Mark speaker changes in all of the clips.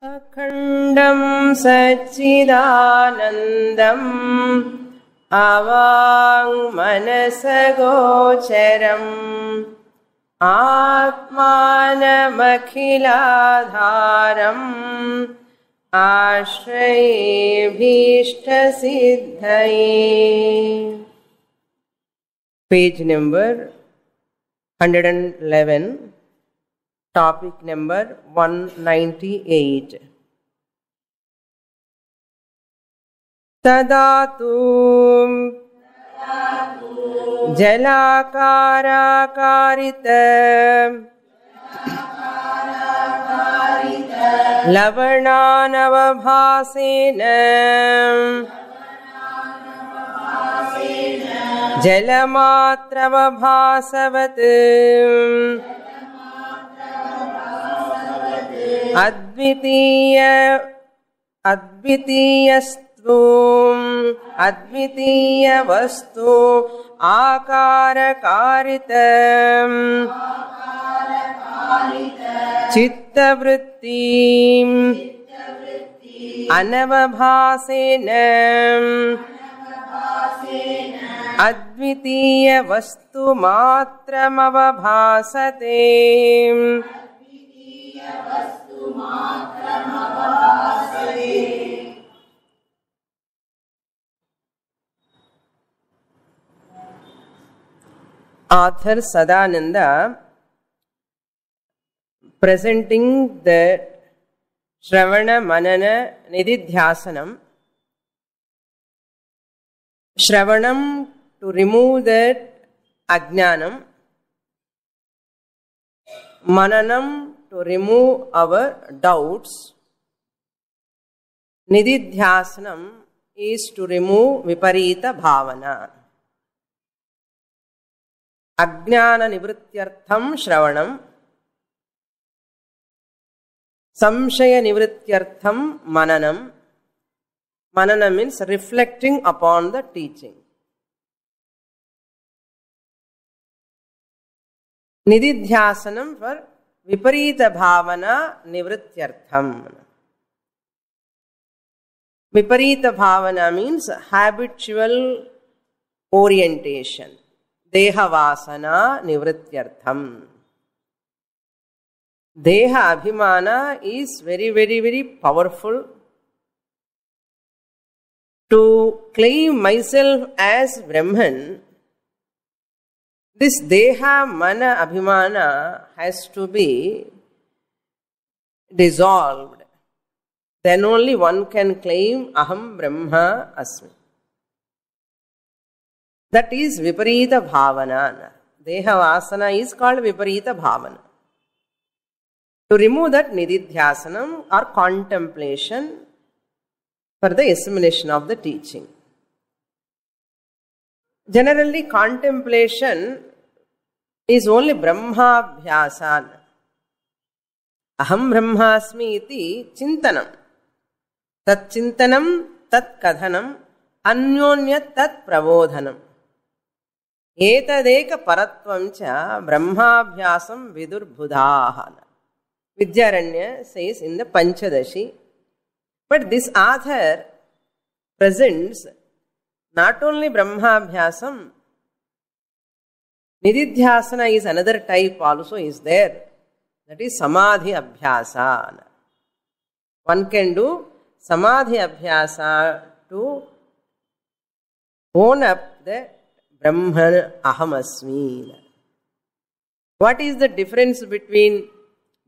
Speaker 1: अखण्डं सच्चिदानन्दम् अवाङ्मनसगोचरम् आत्मानमखिलाधारम् आश्रयेऽभीष्टसिद्धये. Page number 111. Topic number 198. तदातु जलाकाराकारित लवणानवभासेन जलमात्रवभासवत् अद्वितीयवस्तु आकारकारित चित्तवृत्ति अनवभासेन अद्वितीयवस्तु मात्रमवभासते. Author Sadananda presenting the Shravana Manana Nididhyasanam. Shravanam to remove that Ajnanam, Mananam to remove our doubts, Nididhyasanam is to remove Viparita Bhavana. Ajnana Nivrityartham Shravanam, Samshaya Nivrityartham Mananam. Manana means reflecting upon the teaching. Nididhyasanam for Viparita Bhavana Nivrityartham. Viparita Bhavana means habitual orientation. Deha Vasana Nivrityartham. Deha Abhimana is very, very, very powerful. To claim myself as Brahman, this Deha Mana Abhimana has to be dissolved. Then only one can claim Aham Brahma Asmi. That is Viparita Bhavana. Deha Vasana is called Viparita Bhavana. To remove that Nididhyasanam or contemplation for the assimilation of the teaching. Generally, contemplation is only Brahmabhyasan. Aham Brahmasmi iti Chintanam. Tat Chintanam, Tat Kadhanam, Anyonyat Tat Pravodhanam. Etadeka Paratvam cha Brahmabhyasam Vidurbhudahana. Vidyaranya says in the Panchadashi. But this author presents not only Brahmabhyasam, Nididhyasana is another type also is there. That is Samadhi Abhyasa. One can do Samadhi Abhyasa to own up the Brahman Ahamasmi. What is the difference between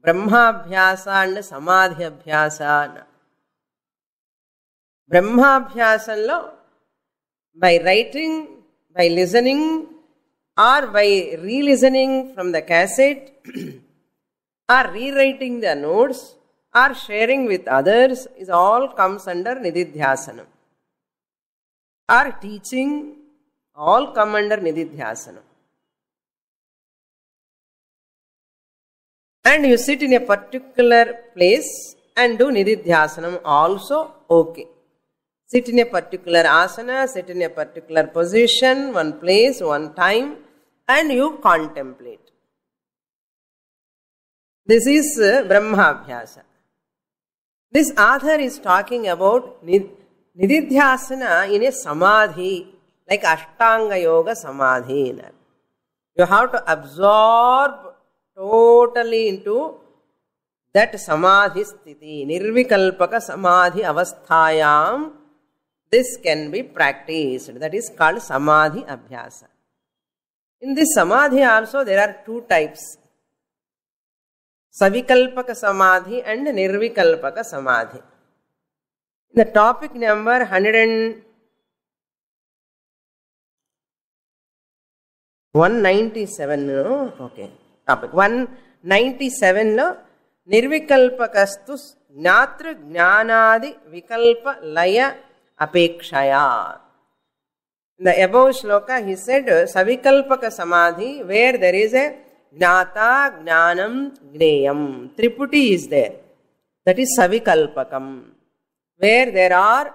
Speaker 1: Brahmabhyasa and Samadhi Abhyasa? Brahmabhyasanlo, by writing, by listening, or by re-listening from the cassette, or rewriting the notes, or sharing with others, is all comes under Nididhyasanam. Or teaching, all come under Nididhyasanam. And you sit in a particular place and do Nididhyasanam also okay. Sit in a particular asana, sit in a particular position, one place, one time, and you contemplate. This is Brahmabhyasa. This author is talking about nididhyasana in a samadhi, like Ashtanga Yoga Samadhi. You have to absorb totally into that samadhi sthiti, nirvikalpaka samadhi avasthayam. This can be practiced. That is called samadhi abhyasa. In this samadhi also there are two types. Savikalpaka samadhi and nirvikalpaka samadhi. The topic number 197. Okay. Topic 197 lo nirvikalpakastu jnatra jnanadi vikalpa laya apekshaya. In the above shloka he said savikalpaka samadhi, where there is a jnata, jnanam, gneyam. Triputi is there. That is savikalpakam. Where there are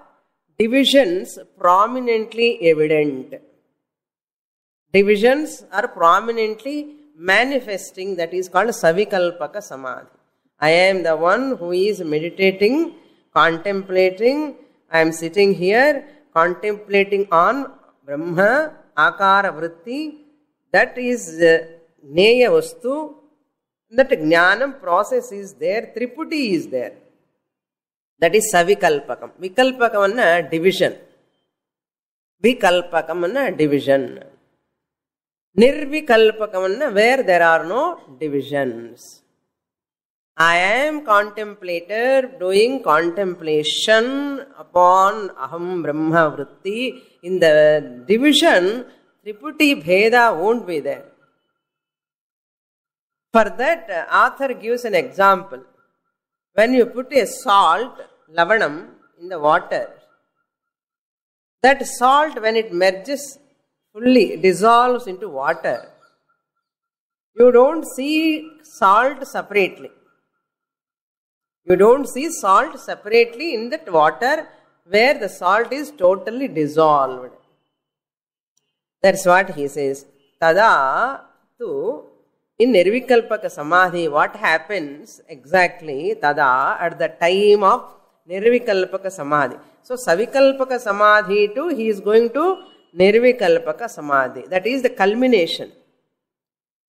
Speaker 1: divisions prominently evident. Divisions are prominently manifesting. That is called savikalpaka samadhi. I am the one who is meditating, contemplating. I am sitting here contemplating on Brahma, Akara Vritti. That is Neya Vastu. That Jnanam process is there. Triputi is there. That is Savikalpakam. Vikalpakam anna division. Vikalpakam anna division. Nirvikalpakam anna where there are no divisions. I am contemplator doing contemplation upon Aham Brahma Vritti. In the division, Triputi Bheda won't be there. For that, author gives an example. When you put a salt, lavanam, in the water, that salt, when it merges fully, dissolves into water, you don't see salt separately. You don't see salt separately in that water where the salt is totally dissolved. That's what he says. Tada tu, in Nirvikalpaka Samadhi, what happens exactly, tada, at the time of Nirvikalpaka Samadhi. So, Savikalpaka Samadhi too, he is going to Nirvikalpaka Samadhi. That is the culmination.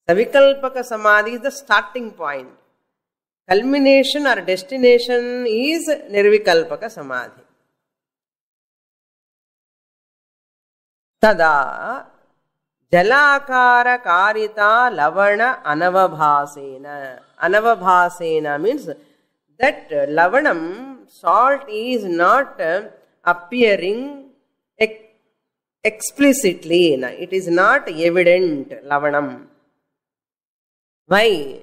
Speaker 1: Savikalpaka Samadhi is the starting point. Culmination or destination is Nirvikalpaka Samadhi. Tada Jalakara Karita Lavana Anavabhasena. Anavabhasena means that Lavanam, salt, is not appearing explicitly. It is not evident, Lavanam. Why?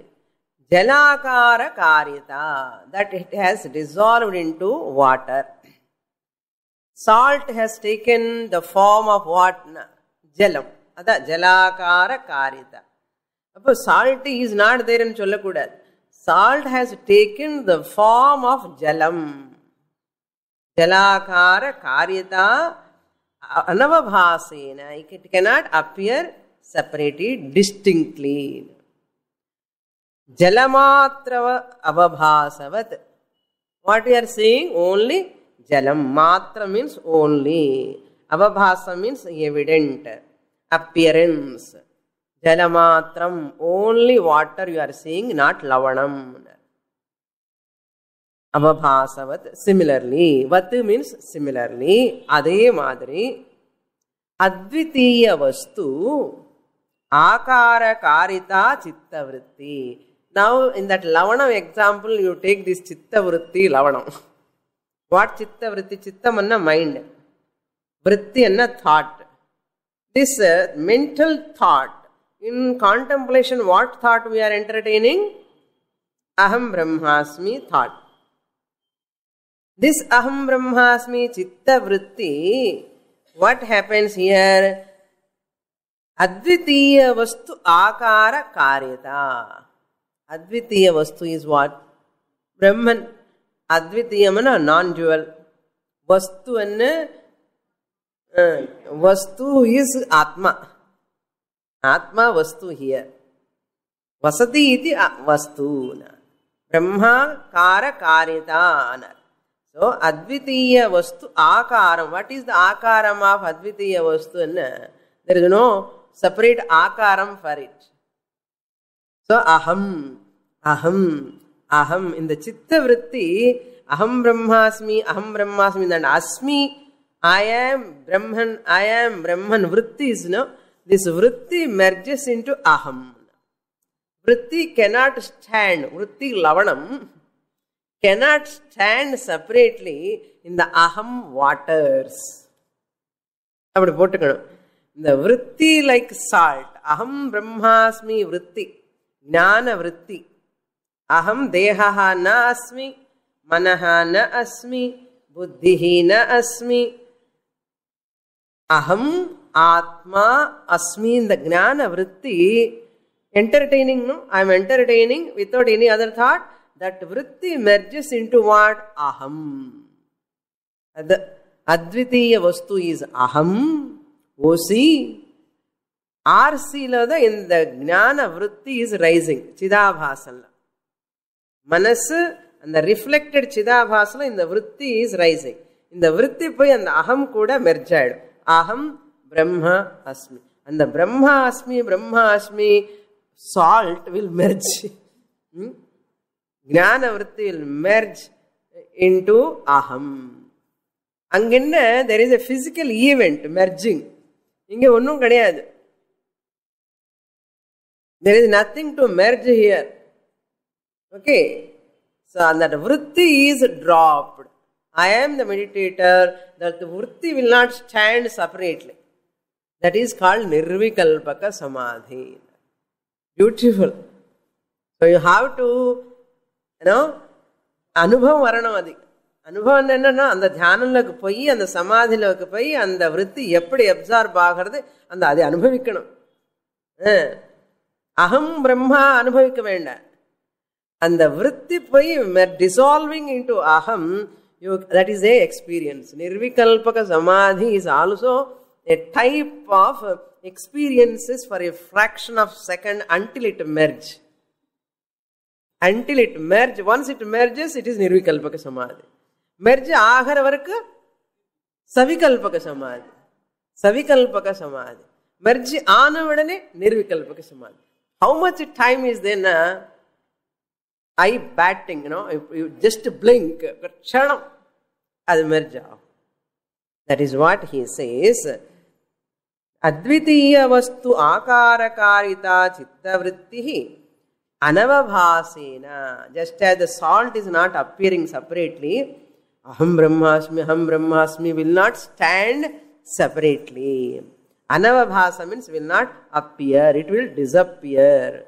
Speaker 1: Jalakara Karita, that it has dissolved into water. Salt has taken the form of what? Jalam. That Jalakara Karita. Suppose salt is not there in Chollakuda. Salt has taken the form of Jalam. Jalakara Karita Anavabhasena. It cannot appear separately, distinctly. Jalamatra avabhasavat. What we are saying? Only Jalam. Matra means only. Avabhasa means evident. Appearance. Jalamatram. Only water you are seeing, not lavanam. Avabhasavat. Similarly. Vat means similarly. Ade madri. Advitiya vastu. Akara karita chitta vritti. Now, in that Lavanam example, you take this Chitta Vritti Lavanam. What Chitta Vritti? Chitta manna mind. Vritti anna thought. This mental thought. In contemplation, what thought we are entertaining? Aham Brahmasmi thought. This Aham Brahmasmi Chitta Vritti, what happens here? Advitiya Vastu Akara Karyata. Advitiya Vastu is what? Brahman. Advitiya mana non-dual. Vastu anna Vastu is Atma. Atma Vastu here. Vasati iti Vastu. Brahmakara Karita. So, Advitiya Vastu Akaram. What is the Akaram of Advitiya Vastu? There is no separate Akaram for it. So, Aham, Aham, Aham. In the Chitta Vritti, Aham Brahmasmi, then Asmi, I am Brahman Vritti is no. This Vritti merges into Aham. Vritti cannot stand, Vritti Lavanam cannot stand separately in the Aham waters. The Vritti like salt. Aham Brahmasmi Vritti. Jnana Vritti. Aham Dehaha na asmi. Manaha na asmi. Buddhihi na asmi. Aham Atma asmi in the Jnana Vritti. Entertaining, no? I am entertaining without any other thought. That Vritti merges into what? Aham. The Advitiya Vastu is Aham. OC. RC lada in the Jnana Vritti is rising. Chidabhasala. Manas and the reflected Chidabhasala in the Vritti is rising. In the Vritti poi and the Aham kuda merged. Aham Brahma Asmi. And the Brahma Asmi salt will merge. Jnana Vritti will merge into Aham. Anginna there is a physical event merging. Inge onnum kadiyadu. There is nothing to merge here. Okay. So that Vritti is dropped. I am the meditator. That the Vritti will not stand separately. That is called Nirvikalpaka Samadhi. Beautiful. So you have to, Anubhavam Varanamadi. Anubhavam enna and the dhyanamlokku poi and the samadhilokku poi and the vritti eppadi absorb aagradhu and adu anubhavikkanum. Aham Brahma anubhavikka venda. And the vritti poi dissolving into Aham, that is a experience. Nirvikalpaka Samadhi is also a type of experiences for a fraction of a second until it merges. Until it merges, once it merges, it is Nirvikalpaka Samadhi. Merge Ahara Varka Savikalpaka Samadhi. Savikalpaka Samadhi. Merge Anavadane Nirvikalpaka Samadhi. How much time is there? Eye batting, if you just blink, Chanam, I'll merge. That is what he says. Advitiya Vastu Akara Karita Chitta Vrittihi Anavabhasena. Just as the salt is not appearing separately, Aham Brahmasmi will not stand separately. Anavabhasa means will not appear, it will disappear.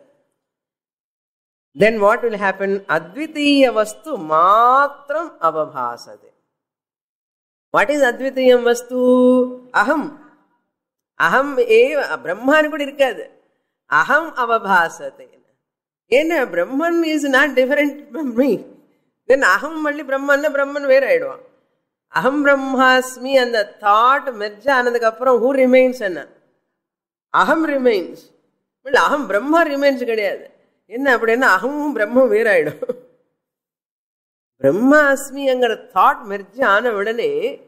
Speaker 1: Then what will happen? Advitiya Vastu Matram Avabhasate. What is Advitiyam Vastu? Aham. Aham eva. Brahman could irkad. Aham Avabhasate. Ena Brahman is not different from me. Then Aham Malli Brahman where I do. Aham Brahmasmi and the thought merja anadakapram who remains? Aham remains. Well, Aham Brahma remains. Enna appadena Aham Brahma where I do. Brahmasmi and thought merja anavadane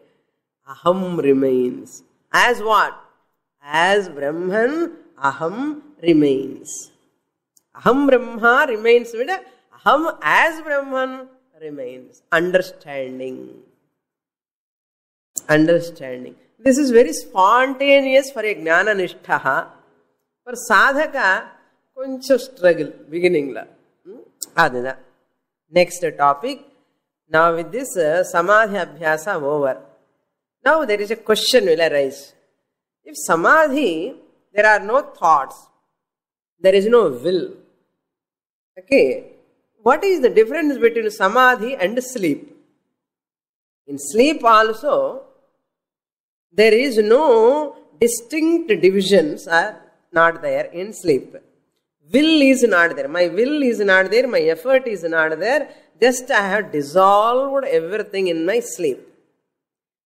Speaker 1: Aham remains. As what? As Brahman, Aham remains. Aham Brahma remains with Aham as Brahman remains. Understanding. Understanding. This is very spontaneous for a Jnana Nishtha. For Sadhaka, koncha struggle, beginning la. Adina. Next topic. Now with this Samadhi Abhyasa over. Now there is a question will arise. If Samadhi, there are no thoughts, there is no will. Okay. What is the difference between Samadhi and sleep? In sleep also, there is no distinct divisions are not there in sleep. Will is not there. My will is not there. My effort is not there. Just I have dissolved everything in my sleep.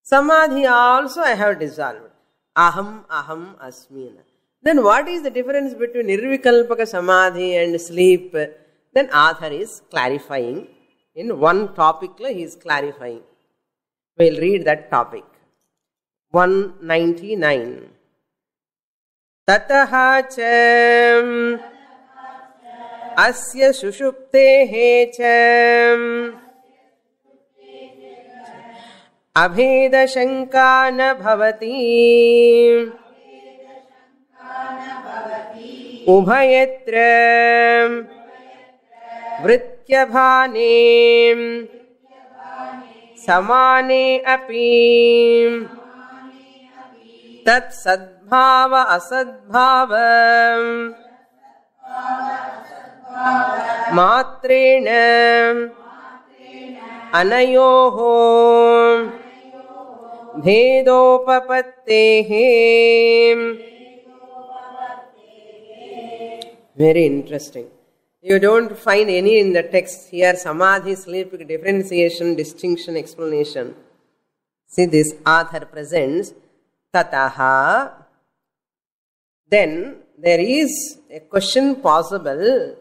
Speaker 1: Samadhi also I have dissolved. Aham, aham, asmina. Then what is the difference between Nirvikalpaka Samadhi and sleep? Then author is clarifying. In one topic, he is clarifying. We will read that topic. 199. Tataha cha asya sushuptehe cha abheda shanka na bhavati ubhayatra vrityabhane samane api tat sadbhava asadbhava matrena anayoho bhedopapattehe. Very interesting. You don't find any in the text here. Samadhi, sleep, differentiation, distinction, explanation. See, this author presents tataha. Then there is a question possible.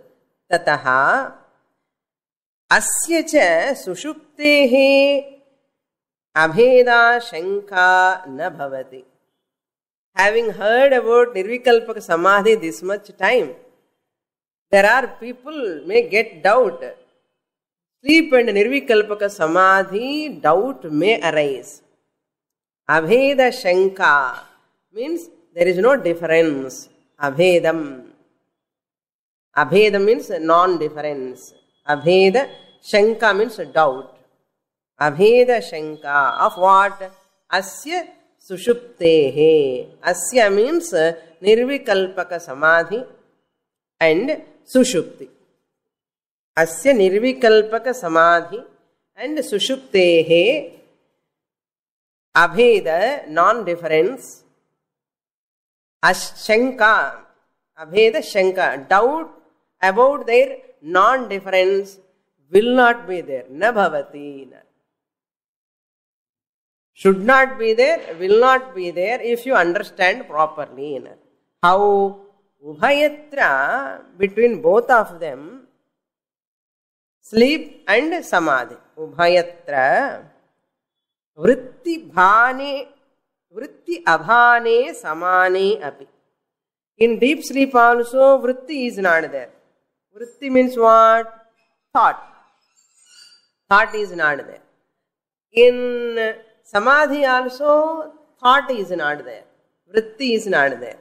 Speaker 1: Tataha asya cha sushuptehe abheda shanka na bhavati. Having heard about Nirvikalpaka Samadhi this much time, there are people may get doubt. Sleep and Nirvikalpaka Samadhi, doubt may arise. Abheda Shanka means there is no difference. Abhedam. Abhedam means non-difference. Abheda Shanka means doubt. Abheda Shanka of what? Asya Sushuptehe. Asya means Nirvikalpaka Samadhi and Sushupti. Asya Nirvikalpaka Samadhi and Sushuptehe. Abheda, non-difference. Shanka, Abheda Shanka, doubt about their non-difference will not be there. Na bhavati. Should not be there, will not be there if you understand properly. How? Ubhayatra, between both of them, sleep and samadhi. Ubhayatra, vritti bhane, vritti abhane samane api. In deep sleep also, vritti is not there. Vritti means what? Thought. Thought is not there. In samadhi also, thought is not there. Vritti is not there.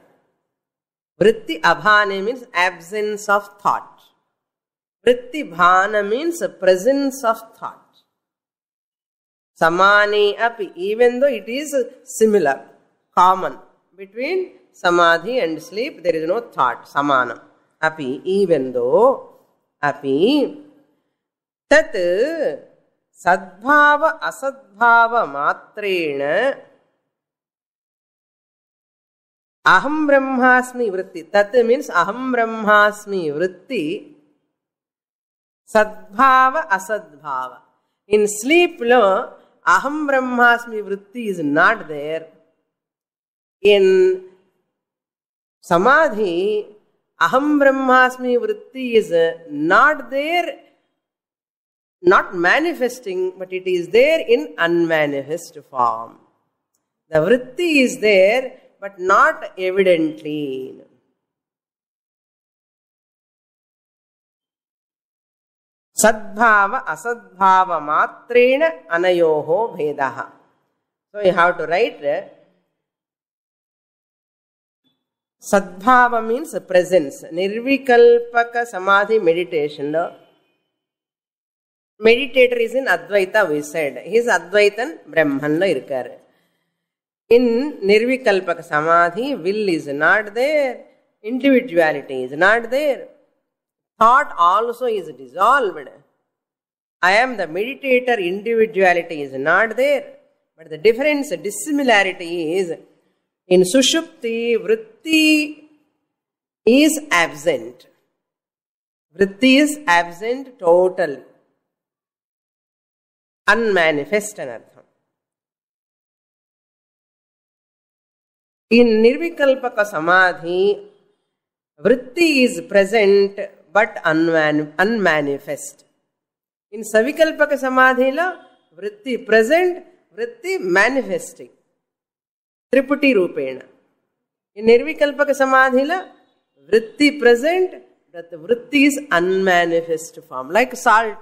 Speaker 1: Vritti abhane means absence of thought. Vritti bhana means presence of thought. Samane api, even though it is similar, common. Between samadhi and sleep, there is no thought. Samana. Api, even though. Api. Tat sadbhava asadbhava matrena aham brahmasmi vritti. Tat means aham brahmasmi vritti. Sadbhava asadbhava. In sleep, no, aham brahmasmi vritti is not there. In samadhi, aham brahmasmi vritti is not there, not manifesting, but it is there in unmanifest form. The vritti is there, but not evidently. Sadbhava asadbhava matrena anayoho bhedaha. So you have to write Sadbhava means presence. Nirvikalpaka Samadhi meditation. Meditator is in Advaita, we said. He is Advaitan Brahman. In Nirvikalpaka Samadhi, will is not there. Individuality is not there. Thought also is dissolved. I am the meditator, individuality is not there. But the difference, dissimilarity is, in Sushupti, vritti is absent. Vritti is absent totally. Unmanifest anartham. In Nirvikalpaka Samadhi, vritti is present, but unmanifest. In Savikalpaka Samadhila, vritti present, vritti manifesting. Triputi Rupena. In Nirvikalpaka Samadhila, vritti present, but the vritti is unmanifest form, like salt.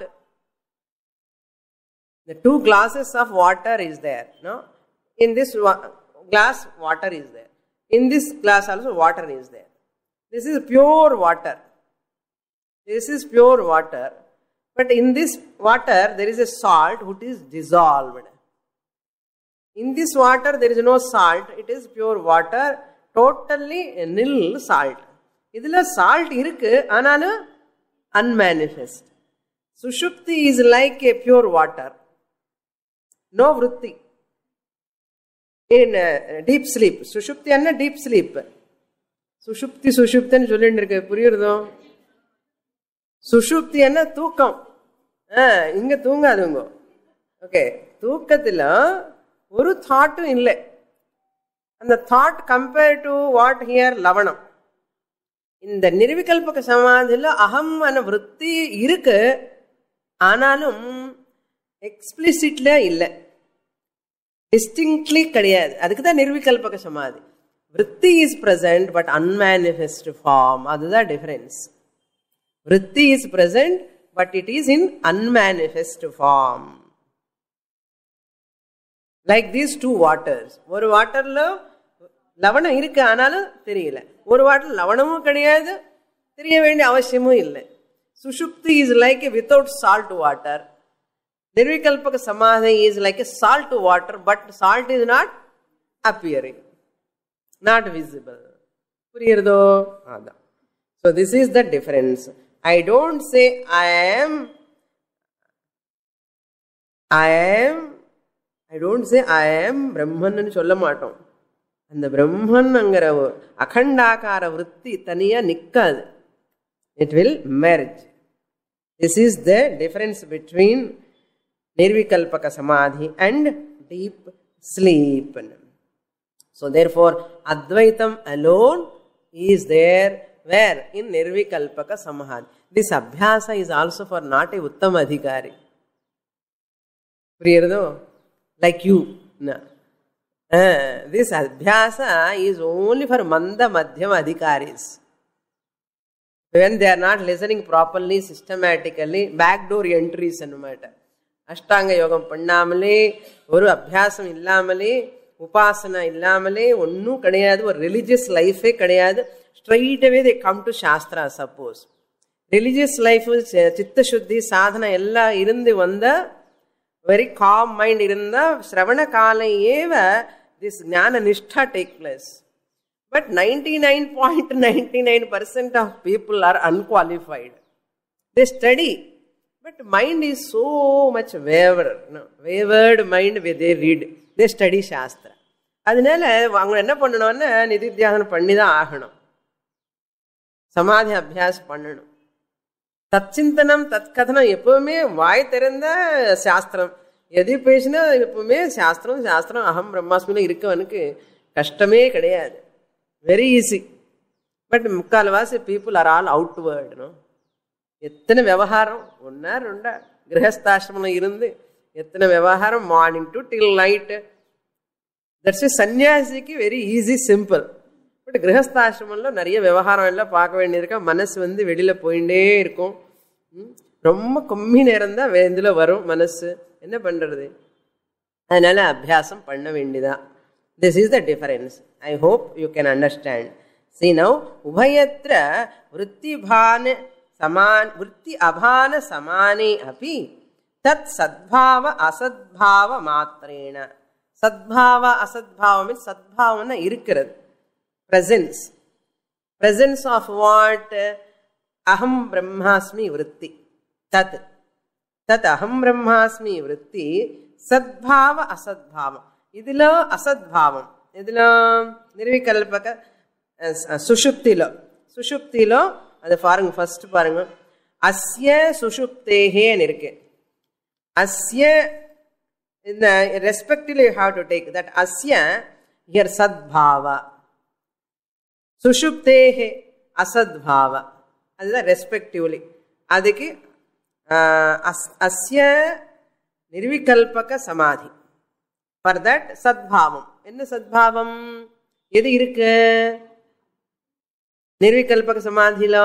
Speaker 1: The 2 glasses of water is there. No? In this glass, water is there. In this glass also, water is there. This is pure water. This is pure water. But in this water, there is a salt which is dissolved. In this water, there is no salt. It is pure water. Totally nil salt. Idhula salt irukku, analu unmanifest. Sushupti is like a pure water. No vritti. In deep sleep. Sushupti anna deep sleep. Sushupti nu சொல்லிட்டு புரியுறதோ? சுஷுப்தி என்ன தூக்கம். இங்க தூங்காதுங்க. Okay, தூக்கத்துல ஒரு தாட்டும் இல்லை. அந்த thought compare to what here லவணம். இந்த நிர்விகல்பக சமாதியில் அகம் அன விருத்தி இருக்கு, ஆனாலும் எக்ஸ்பிளிசிட்ல இல்லை, டிஸ்டிங்க்ட்லி கிடையாது. அதுக்கு தான் நிர்விகல்பக சமாதி. விருத்தி is present but unmanifest form. அதுதான் டிஃபரன்ஸ். விருத்தி is present but it is in unmanifest form. Like these 2 waters. ஒரு வாட்டர்ல லவணம் இருக்கு, ஆனாலும் தெரியல. ஒரு வாட்டர் லவணமும் கிடையாது, தெரிய வேண்டிய அவசியமும் இல்லை. சுஷுப்தி is like a without salt water. Nirvikalpaka Samadhi is like a salt water, but salt is not appearing, not visible. Puriyardo? Ada. So this is the difference. I don't say I don't say I am Brahman nu solla maatom. And the Brahman angara akhandakara vritti taniya nikkadu. It will merge. This is the difference between Nirvikalpaka Samadhi and deep sleep. So therefore, Advaitam alone is there. Where? In Nirvikalpaka Samadhi. This Abhyasa is also for not a Uttama Adhikari. Priyardo? Like you. No. This Abhyasa is only for Manda Madhyama Adhikaris. When they are not listening properly, systematically, backdoor entries and matter. அஷ்டாங்க யோகம் பண்ணாமலே, ஒரு அபியாசம் இல்லாமலே, உபாசனா இல்லாமலே ஒன்றும் கிடையாது, ஒரு ரிலிஜியஸ் லைஃபே கிடையாது. Straight away they come to shastra. Suppose religious life, சித்த சுத்தி சாதனை எல்லாம் இருந்து வந்த வெரி காம் மைண்ட் இருந்தா ஸ்ரவண காலை ஏவ this jnana nishtha take place. But 99.99% of people are unqualified. They study, but mind is so much wavered. No? Wavered mind where they read. They study Shastra. அதனால அவங்க என்ன பண்ணணும்னா நிதித்தியாசனம் பண்ணி தான் ஆகணும். சமாதி அபியாசம் பண்ணணும். தச்சிந்தனம் தற்கதனம் எப்பவுமே வாய் திறந்த சாஸ்திரம். எது பேசினா எப்பவுமே சாஸ்திரம் சாஸ்திரம். அகம் பிரம்மாஸ்மியில் இருக்கவனுக்கு கஷ்டமே கிடையாது. Very easy. பட் முக்கால்வாசி people are all outward. No, எத்தனை விவகாரம், 1 or 2 கிரகஸ்தாசிரமம் இருந்து எத்தனை விவகாரம், morning to till night. That's a சன்னியாசிக்கு வெரி ஈஸி, சிம்பிள். பட் கிரகஸ்தாசிரமம்ல நிறைய விவகாரம் எல்லாம் பார்க்க வேண்டியிருக்கா. மனசு வெளியில் போயிட்டே இருக்கும். ரொம்ப கம்மி நேரம் தான் இதில் வரும் மனசு. என்ன பண்ணுறது? அதனால அபியாசம் பண்ண வேண்டியதான். This is the difference. I hope you can understand. See now, ubhayatra vrittibhane saman vritti abhana samane api tat sadbhava asadbhava matrena. Sadbhava asadbhava means sadbhavana irukkirathu, presence. Presence of what? Aham brahmasmi vritti. Tat aham brahmasmi vritti sadbhava asadbhava. Idila asadbhavam, idila nirvikalpaka சுஷுப்திலோ அது பாருங்க. First பாருங்க, அஸ்ய சுஷுப்தேஹேன்னு இருக்கு. அஸ்ய இந்த respectively you have to take that அஸ்ய ஹியர் சத்பாவா, சுஷுப்தேஹே அசத்பாவா. அதுதான் ரெஸ்பெக்டிவ்லி. அதுக்கு அஸ்ய நிர்விகல்பக சமாதி. ஃபார் தட் சத்பாவம். என்ன சத்பாவம்? எது இருக்கு நிர்விகல்பக சமாதியில?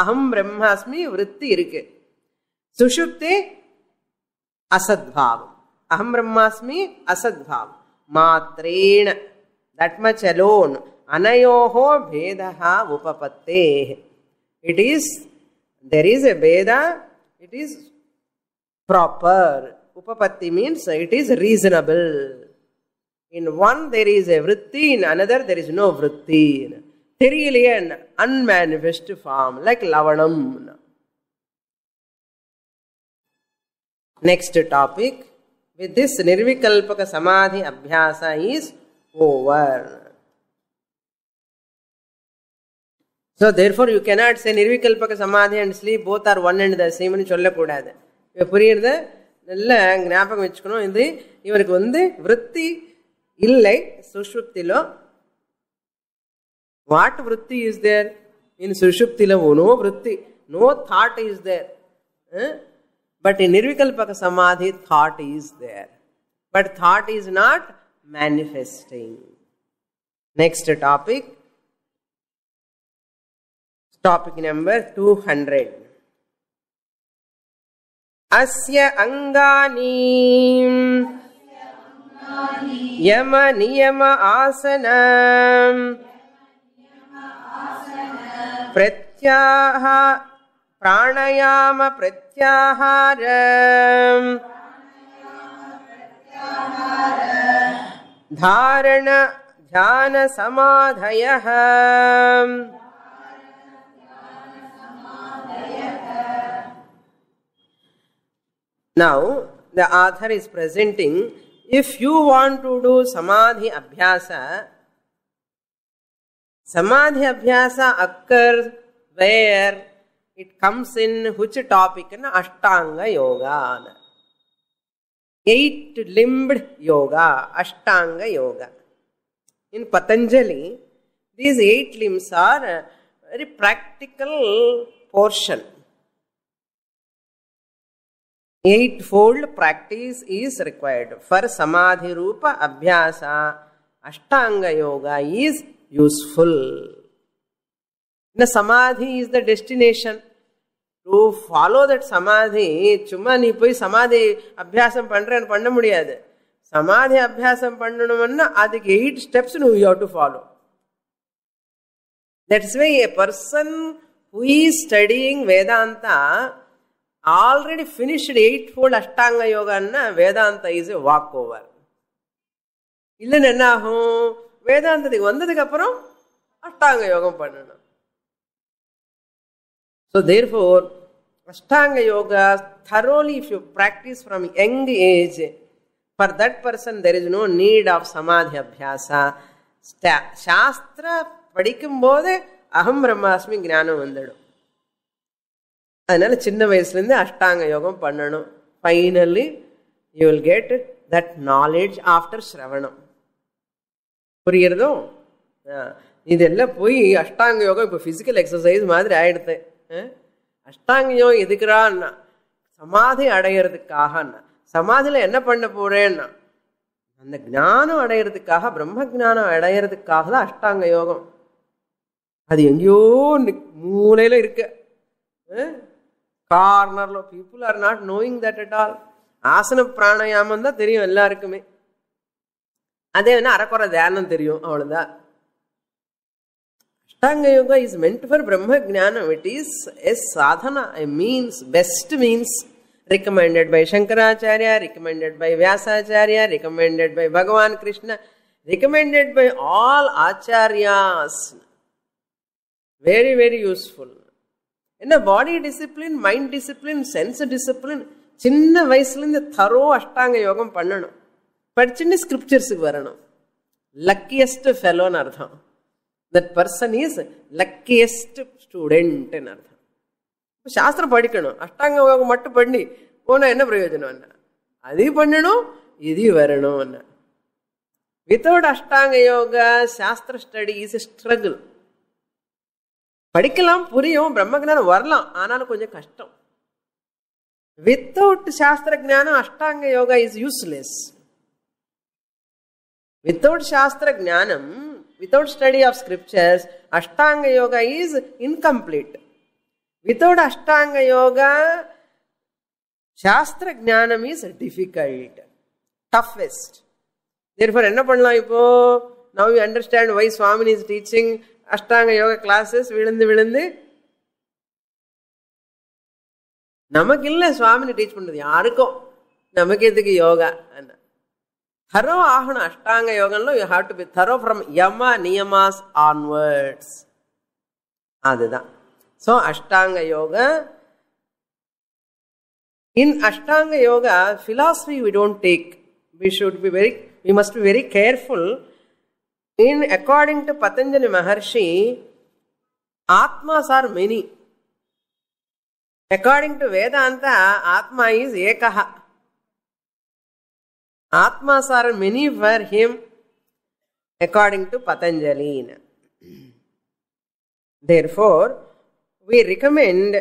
Speaker 1: அகம் பிரம்மாஸ்மி விருத்தி இருக்கு. சுஷுப்தி அசத்பாவம். அகம் பிரம்மாஸ்மி அசத்பாவம் மாத்திரேண. That much alone. அனயோஹோ பேதஹ உபபத்தேஹ. It is, there is a beda, it is proper. Upapatti means it is reasonable. In one there is a vritti, in another there is no vritti. Theriyaliye an unmanifest form, like lavanam. Next topic. With this nirvikalpaka samadhi abhyasa is over. So therefore you cannot say nirvikalpaka samadhi and sleep both are one and the same னு சொல்லக்கூடாது. இப்போ புரியுறத நல்ல ஞாபகம் வச்சுக்கணும். இது இவருக்கு விருத்தி இல்லை சுஷுப்திலோ. What vritti is there in சுஷுப்திலோ? No vritti, no thought is there. But in nirvikalpaka samadhi thought is there, but thought is not manifesting. Next topic. Topic number 200. Asya angani yama niyama asana pratyaha pranayama pratyahara dharana dhyana samadhayah. Now the author is presenting, if you want to do samadhi abhyasa, samadhi abhyasa occurs where it comes in which topic? In Ashtanga yoga. 8-limbed yoga, Ashtanga yoga. In Patanjali, these 8 limbs are a very practical portion. 8-fold practice is required. For samadhi rupa abhyasa, Ashtanga yoga is useful. The samadhi is the destination. To follow that samadhi, சும்மா நீ போய் samadhi அபியாசம் பண்றேன்னு பண்ண முடியாது. samadhi அபியாசம் பண்ணணும்னா அதுக்கு 8 steps you have to follow. That's why a person who is studying Vedanta already finished 8-fold Ashtanga yoga na Vedanta is a walkover. இல்லைன்னு என்ன ஆகும்? வேதாந்தத்துக்கு வந்ததுக்கு அப்புறம் அஷ்டாங்க யோகம் பண்ணணும். So therefore Ashtanga yoga thoroughly if you practice from young age, for that person there is no need of samadhi abhyasa. சாஸ்திர படிக்கும் போது அகம் பிரம்மாஸ்மி ஞானம் வந்துடும். அதனால சின்ன வயசுலேருந்து அஷ்டாங்க யோகம் பண்ணணும். Finally you will get that knowledge after shravanam. புரியுறதோ? இதெல்லாம் போய் அஷ்டாங்க யோகம் இப்போ ஃபிசிக்கல் எக்ஸசைஸ் மாதிரி ஆயிடுது. அஷ்டாங்க யோகம் எதுக்குறான்னா சமாதி அடையிறதுக்காகன்னா. சமாதியில் என்ன பண்ண போறேன்னா அந்த ஞானம் அடையிறதுக்காக, பிரம்ம ஞானம் அடையிறதுக்காக தான் அஷ்டாங்க யோகம். அது எங்கேயோ மூலையில் இருக்கு, கார்னர்ல. People are not knowing that at all. ஆசன பிராணாயாமம் தான் தெரியும் எல்லாருக்குமே. அதே வேணா அரைக்குறை தியானம் தெரியும், அவ்வளவுதான். Ashtanga yoga is meant for Brahma Jnana. It is a sadhana, a means, best means, recommended by Shankaracharya, recommended by Vyasacharya, recommended by Bhagavan Krishna, recommended by all Acharyas. Very, very useful. In a body discipline, mind discipline, sense discipline, சின்ன வயசுலேருந்து தரோ அஷ்டாங்க யோகம் பண்ணணும். படிச்சுன்னு ஸ்கிரிப்சர்ஸுக்கு வரணும். Luckiest ஃபெலோன்னு அர்த்தம். That person is luckiest ஸ்டூடெண்ட்னு அர்த்தம். சாஸ்திரம் படிக்கணும். அஷ்டாங்க யோகம் மட்டும் பண்ணி போனால் என்ன பிரயோஜனம்? என்ன அதையும் பண்ணணும், இதையும் வரணும். என்ன வித்தவுட் அஷ்டாங்க யோகா சாஸ்திர ஸ்டடி இஸ் எ ஸ்ட்ரகிள். படிக்கலாம், புரியும், பிரம்ம ஞானம் வரலாம், ஆனாலும் கொஞ்சம் கஷ்டம். Without Shastra Jnana, Ashtanga Yoga is useless. Without Shastra Jnanam, without study of scriptures, Ashtanga Yoga is incomplete. Without Ashtanga Yoga, Shastra Jnanam is difficult, toughest. Therefore, enna pannalam ipo? Now you understand why Swami is teaching Ashtanga Yoga classes, விழுந்து நமக்கு இல்லை சுவாமினி teach பண்ணுறது, யாருக்கும் நமக்கு எதுக்கு yoga. Thorough ஆகணும் அஷ்டாங்க யோகம்ல. You have to be thorough from yama niyamas onwards. அதுதான். So ashtanga yoga, in Ashtanga yoga philosophy we don't take. We must be very careful. In according to Patanjali Maharshi, Atmas are many. According to Vedanta, Atma is Ekaha. Atmas are many for him, according to Patanjali. Therefore, we recommend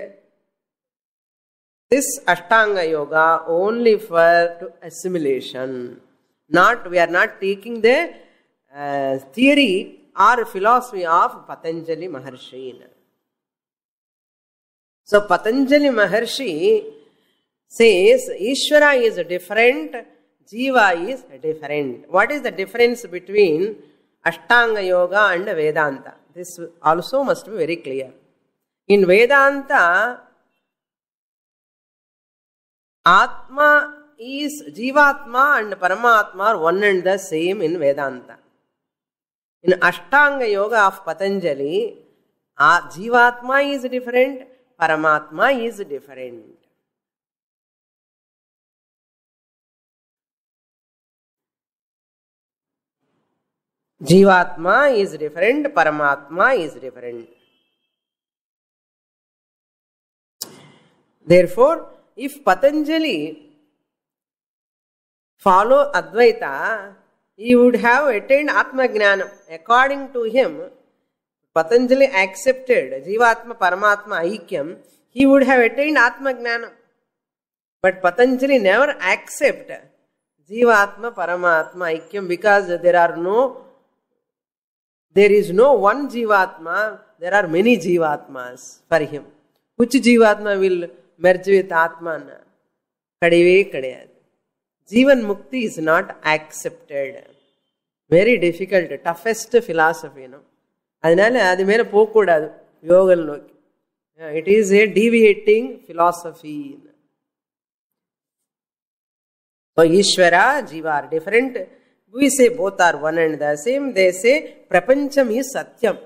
Speaker 1: this Ashtanga Yoga only for assimilation. We are not taking the theory or philosophy of Patanjali Maharshi. So Patanjali Maharshi says Ishvara is different, Jiva is different. What is the difference between Ashtanga Yoga and Vedanta? This also must be very clear. In Vedanta, Atma is Jivatma and Paramatma are one and the same in Vedanta. In Ashtanga Yoga of Patanjali, Jivatma is different, Paramatma is different. Jivatma is different, Paramatma is different. Therefore, if Patanjali follow Advaita, he would have attained Atma Jnanam. According to him, Patanjali accepted Jivatma Paramatma Aikyam, he would have attained Atma Jnanam. But Patanjali never accept Jivatma Paramatma Aikyam because there is no one Jivatma, there are many Jivatmas for him. Which Jivatma will merge with Atma? Kadave kadayadu. Jivan Mukti is not accepted. Very difficult, toughest philosophy. அதனால அது மேல போகக்கூடாது யோகம் நோக்கி. It is a deviating philosophy. So Ishvara, Jiva are different. We say both are one and the same. They say Prapancham is Satyam,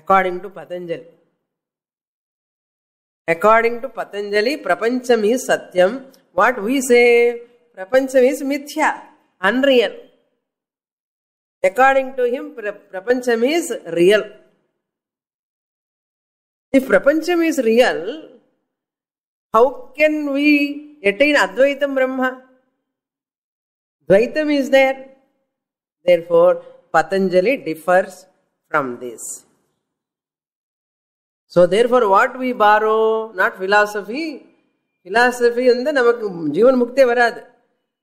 Speaker 1: according to Patanjali. According to Patanjali, Prapancham is Satyam. What we say? Prapancham is Mithya, unreal. According to him, Prapancham is real. If Prapancham is real, how can we attain Advaitam Brahma? Dvaitam is there. Therefore, Patanjali differs from this. So, therefore, what we borrow? Not philosophy. Philosophy and namakku Jivan Mukti varadu.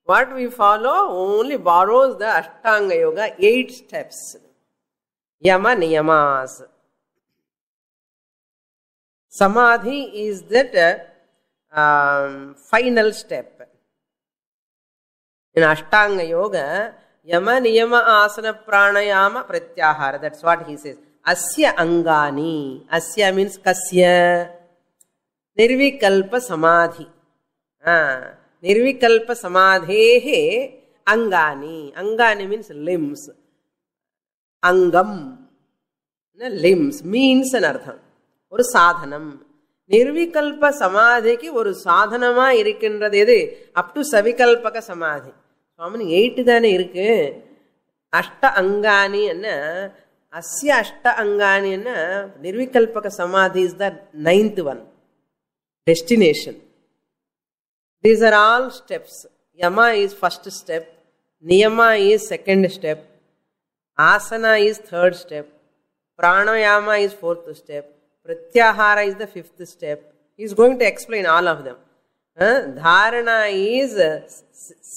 Speaker 1: What we follow only borrows the Ashtanga Yoga 8 steps. Yama Niyamas. Samadhi is that final step. In Ashtanga Yoga, Yama Niyama Asana Pranayama Pratyahara. That's what he says. Asya Angani. Asya means Kasya. Nirvikalpa Samadhi. Nirvikalpa Samadhehe Angani. Angani means limbs. Angam. Limbs means an artham. ஒரு சாதனம். நிர்விகல்ப சமாதிக்கு ஒரு சாதனமா இருக்கின்றது எது? Up to சவிகல்பக சமாதி. சுவாமி 8 தானே இருக்கு. அஷ்ட அங்கானி என்ன? அஸ்ய அஷ்ட அங்கானி என்ன? நிர்விகல்பக சமாதி is the 9th one. Destination. These are all steps. Yama is first step. Niyama is second step. Asana is third step. Pranayama is fourth step. Pratyahara is the 5th step. He is going to explain all of them. Dharana is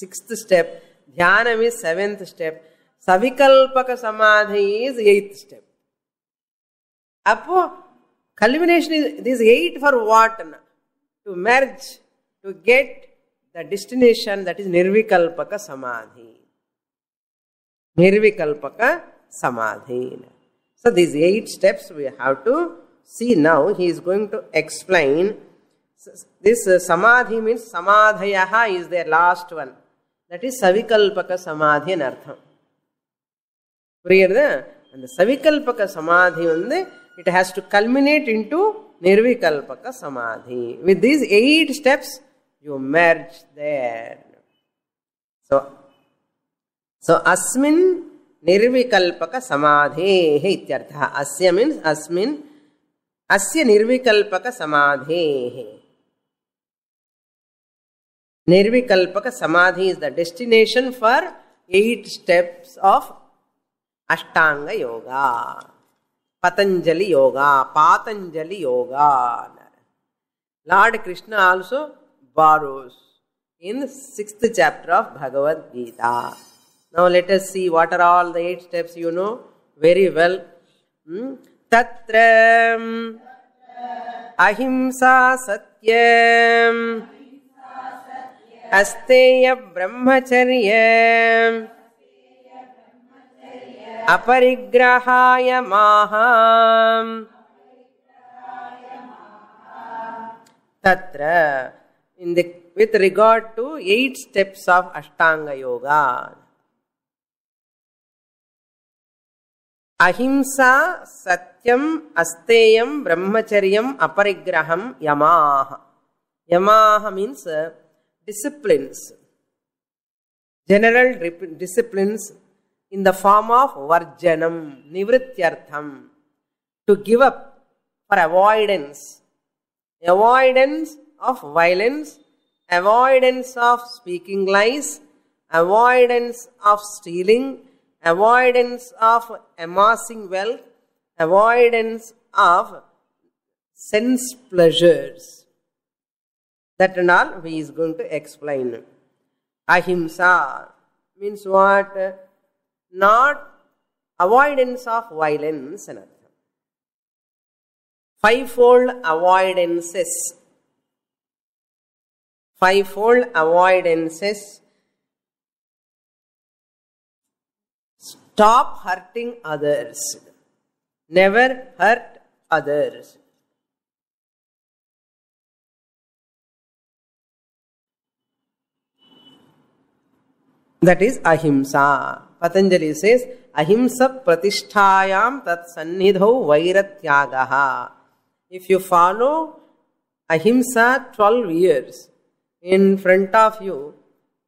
Speaker 1: 6th step. Dhyanam is 7th step. Savikalpaka Samadhi is 8th step. Appo, culmination is this 8 for what? To merge, to get the destination, that is Nirvikalpaka Samadhi. Nirvikalpaka Samadhi. So these 8 steps we have to see now. He is going to explain. This Samadhi means Samadhayaha is their last one. That is Savikalpaka Samadhi and Artham. And the Savikalpaka Samadhi, it has to culminate into Nirvikalpaka Samadhi. With these 8 steps, you merge there. So Asmin Nirvikalpaka Samadhi ityartha. Asya means Asmin. Asya Nirvikalpaka Samadhi. Nirvikalpaka Samadhi is the destination for 8 steps of Ashtanga Yoga. Patanjali Yoga, Patanjali Yoga. Lord Krishna also borrows in the 6th chapter of Bhagavad Gita. Now let us see what are all the 8 steps you know very well. Tatra Ahimsa Satyam Asteya Brahmacharya Aparigrahaya Maham. Tatra, with regard to 8 steps of Ashtanga Yoga. Ahimsa, Satyam, Asteyam, Brahmacharyam, Aparigraham, Yamaha. Yamaha means disciplines. General disciplines in the form of Varjanam, Nivrityartham. To give up for avoidance. Avoidance of violence, avoidance of speaking lies, avoidance of stealing, avoidance of amassing wealth, avoidance of sense pleasures. That and all he is going to explain. Ahimsa means what? Not avoidance of violence. 5-fold avoidances. 5-fold avoidances. Stop hurting others. Never hurt others. That is ahimsa. Patanjali says, ahimsa pratisthayam tat sannidhau vairatyagaha. If you follow ahimsa 12 years in front of you,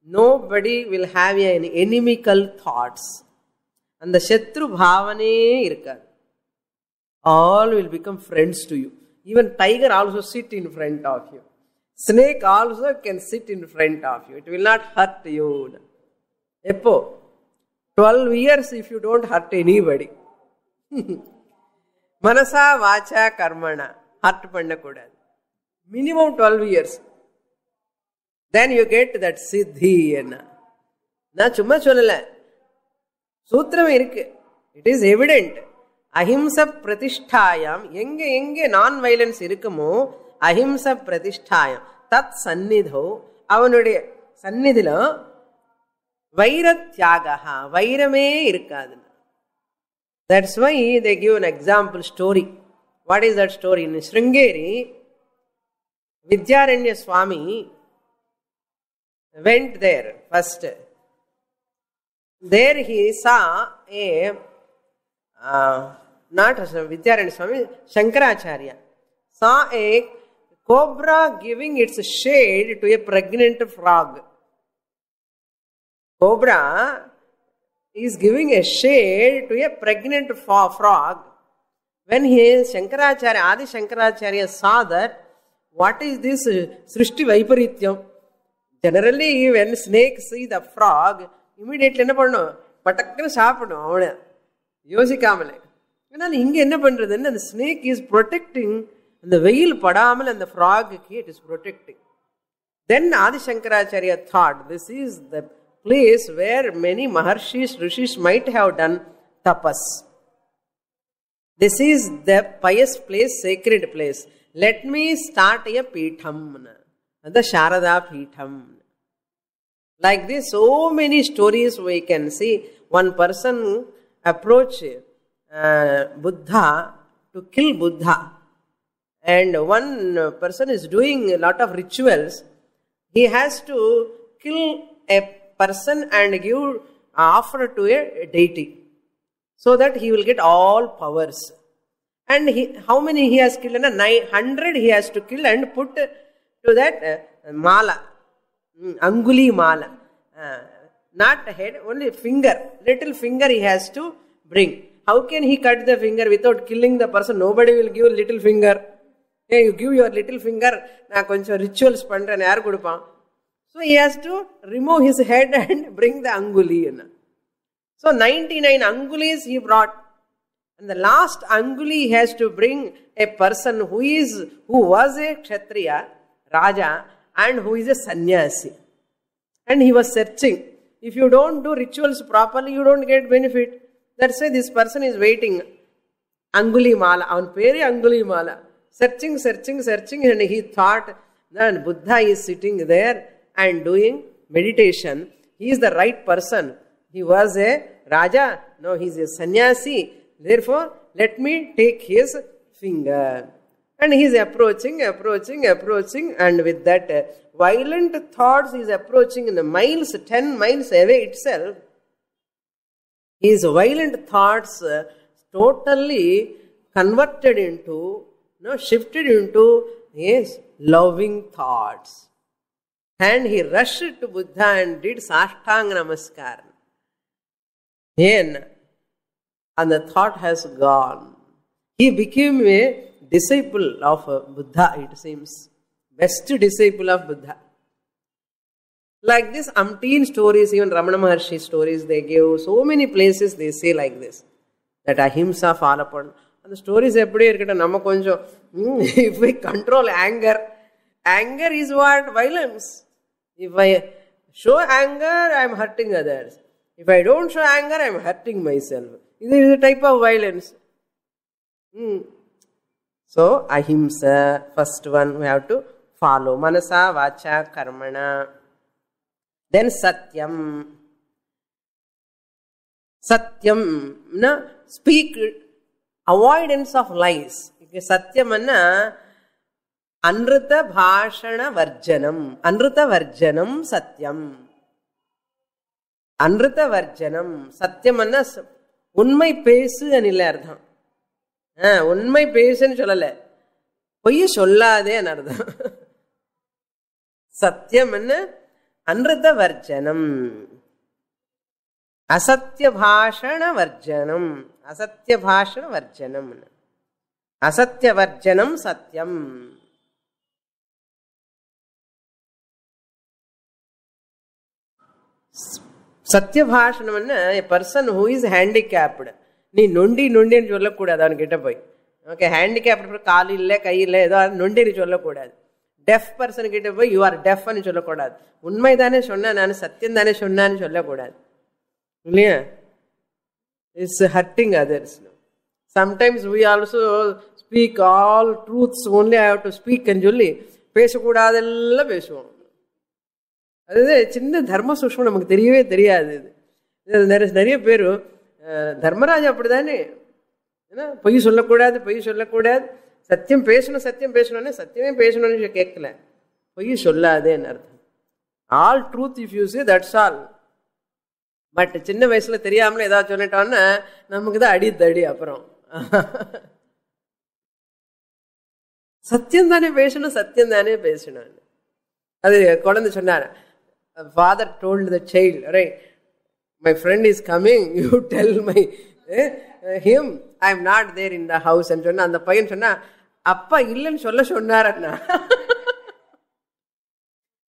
Speaker 1: nobody will have any inimical thoughts. And the Shatru Bhavane irkad. All will become friends to you. Even tiger also sit in front of you. Snake also can sit in front of you. It will not hurt you. Eppo, 12 years if you don't hurt anybody. Manasa, Vacha, Karmana. Hurt pannakodadu. Minimum 12 years. Then you get that Siddhi. Na chumma sollala. Sutram irukku. It is evident. Ahimsa pratisthayam. Enge non-violence irukkumo. Ahimsa pratisthayam. Tat sannidho. Avanude sannidhilo. Vairatyagaha. Vairame irukadu. That's why they give an example story. What is that story? In Sringeri, Vidyaranya Swami went there first. There he saw not Vidyaranya Swami, Shankaracharya, saw a cobra giving its shade to a pregnant frog. Cobra is giving a shade to a pregnant frog. When Shankaracharya, Adi Shankaracharya saw that, what is this Srishti Vaiparityam? Generally, when snakes see the frog, immediately patakkan saapidum avana yosikamale ஆனால் இங்கே என்ன பண்ணுறதுன்னு அந்த snake is protecting, அந்த வெயில் படாமல் அந்த ஃப்ராகுக்கு it is protecting. Then Adi Shankaracharya thought this is the place where many maharshis, rishis might have done tapas. This is the pious place, sacred place. Let me start a peetham, the Sharada Peetham. Like this, so many stories we can see. One person approach Buddha to kill Buddha, and one person is doing a lot of rituals. He has to kill a person and give offer to a deity so that he will get all powers. And how many he has killed? 900 he has to kill and put to that mala, anguli mala, not head, only finger, little finger he has to bring. How can he cut the finger without killing the person? Nobody will give little finger. Hey, you give your little finger, na koncham rituals pandren yaar kodupaan. So he has to remove his head and bring the anguli. So 99 angulis he brought. And the last anguli he has to bring a person who was a Kshatriya, Raja, and who is a sannyasi. And he was searching. If you don't do rituals properly, you don't get benefit. That's why this person is waiting. Anguli Mala. Avan pere Anguli Mala. Searching, and he thought that Buddha is sitting there and doing meditation. He is the right person. He was a Raja. No, he is a sannyasi. Therefore, let me take his finger. And he is approaching, and with that violent thoughts he is approaching in the miles, 10 miles away itself. His violent thoughts totally converted into, shifted into his loving thoughts. And he rushed to Buddha and did Sashtanga Namaskar. And the thought has gone. He became a disciple of Buddha, it seems. Best disciple of Buddha. Like this, umpteen stories, even Ramana Maharshi stories they give. So many places they say like this. That ahimsa fall upon. And the stories if we control anger, anger is what? Violence. If I show anger, I am hurting others. If I don't show anger, I am hurting myself. This is a type of violence. So, ahimsa, first one we have to follow. Manasa, vacha, karmana. Then satyam. Satyam, speak, avoidance of lies. Satyam anna, anrita bhashana varjanam. Anrita varjanam satyam. Anrita varjanam. Satyam anna, உண்மை பேசுன்னு இல்லை அர்த்தம். உண்மை பேசுன்னு சொல்லலை, பொய் சொல்லாதேன்னு அர்த்தம். சத்தியம் என்ன? அன்ருத வர்ஜனம், அசத்திய பாஷண வர்ஜனம். அசத்திய பாஷண வர்ஜனம், அசத்திய வர்ஜனம் சத்தியம். சத்தியபாஷணம்னா a person who is handicapped. நீ நொண்டின்னு சொல்லக்கூடாது அவன்கிட்ட போய். ஓகே, ஹேண்டிகேப்டு கால் இல்லை கை இல்லை ஏதோ நொண்டின்னு சொல்லக்கூடாது. டெஃப் பர்சன் கிட்ட போய் யூ ஆர் டெஃப்னு சொல்லக்கூடாது. உண்மை தானே சொன்னேன் நான், சத்தியம் தானே சொன்னான்னு சொல்லக்கூடாது இல்லையா? It's hurting others. Sometimes we also speak all truths only I have to ஸ்பீக்னு சொல்லி பேசக்கூடாதெல்லாம் பேசுவோம். அது சின்ன தர்ம சூக்ஷ்மம் நமக்கு தெரியவே தெரியாது. இது நிறைய பேர் தர்மராஜா அப்படி தானே, ஏன்னா பொய் சொல்லக்கூடாது பொய் சொல்லக்கூடாது, சத்தியம் பேசணும் சத்தியம் பேசணும்னு சத்தியமே பேசணும்னு கேட்கல, பொய் சொல்லாதேன்னு அர்த்தம். All truth if you say that's all. But சின்ன வயசுல தெரியாமல ஏதாவது சொல்லிட்டோன்னா நமக்கு தான் அடி தடி. அப்புறம் சத்தியம் தானே பேசணும் சத்தியம் தானே பேசணும். அது குழந்தை சொன்னார், father told the child, right, my friend is coming, you tell him I am not there in the house and சொன்னா அந்த பையன் சொன்னா அப்பா இல்லைன்னு சொல்ல சொன்னார் அண்ணா.